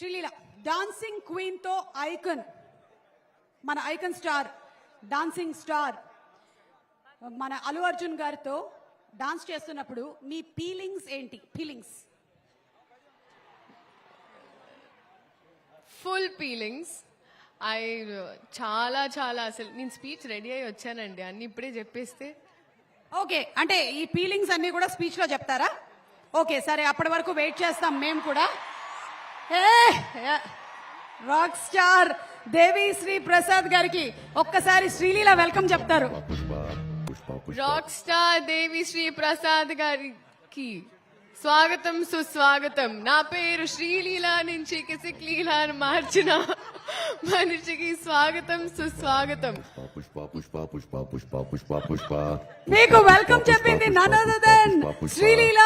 Sreeleela dancing queen తో icon, మన icon star, dancing star మన అల్లు అర్జున్ గారితో డాన్స్ చేస్తున్నప్పుడు మీ ఫీలింగ్స్ ఏంటి? Feelings full feelings. చాలా చాలా అసలు నేను స్పీచ్ రెడీ అయ్యి వచ్చానండి, అన్ని ఇప్పుడే చెప్పేస్తే. ఓకే, అంటే ఈ ఫీలింగ్స్ అన్ని కూడా స్పీచ్ లో చెప్తారా? ఓకే సరే, అప్పటి వరకు వెయిట్ చేస్తాం మేము కూడా. రాక్ స్టార్ దేవి శ్రీ ప్రసాద్ గారికి ఒక్కసారి శ్రీలీల వెల్కమ్ చెప్తారు. రాక్ స్టార్ దేవి శ్రీ ప్రసాద్ గారికి స్వాగతం సుస్వాగతం. నా పేరు శ్రీలీల నుంచి కిసిక్ లీలా అని మార్చిన మనిషికి స్వాగతం సుస్వాగతం. మీకు వెల్కమ్ చెప్పింది none other than Sreeleela.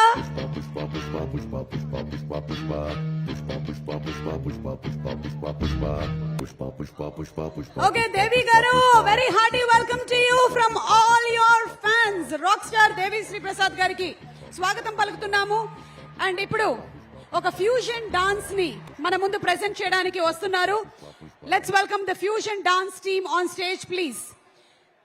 Okay Devi గారు, very hearty welcome to you from all your fans. Rock star Devi Sri Prasad గారికి స్వాగతం పలుకుతున్నాము. అండ్ ఇప్పుడు ఒక ఫ్యూజన్ డాన్స్ ని మన ముందు ప్రెజెంట్ చేయడానికి వస్తున్నారు. Let's welcome the fusion dance team on stage please.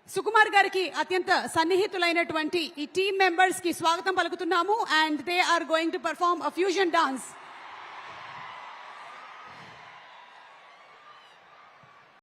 Sukumar గారికి అత్యంత సన్నిహితులైనటువంటి ఈ టీమ్ మెంబర్స్ కి స్వాగతం పలుకుతున్నాము. And they are going to perform a fusion dance.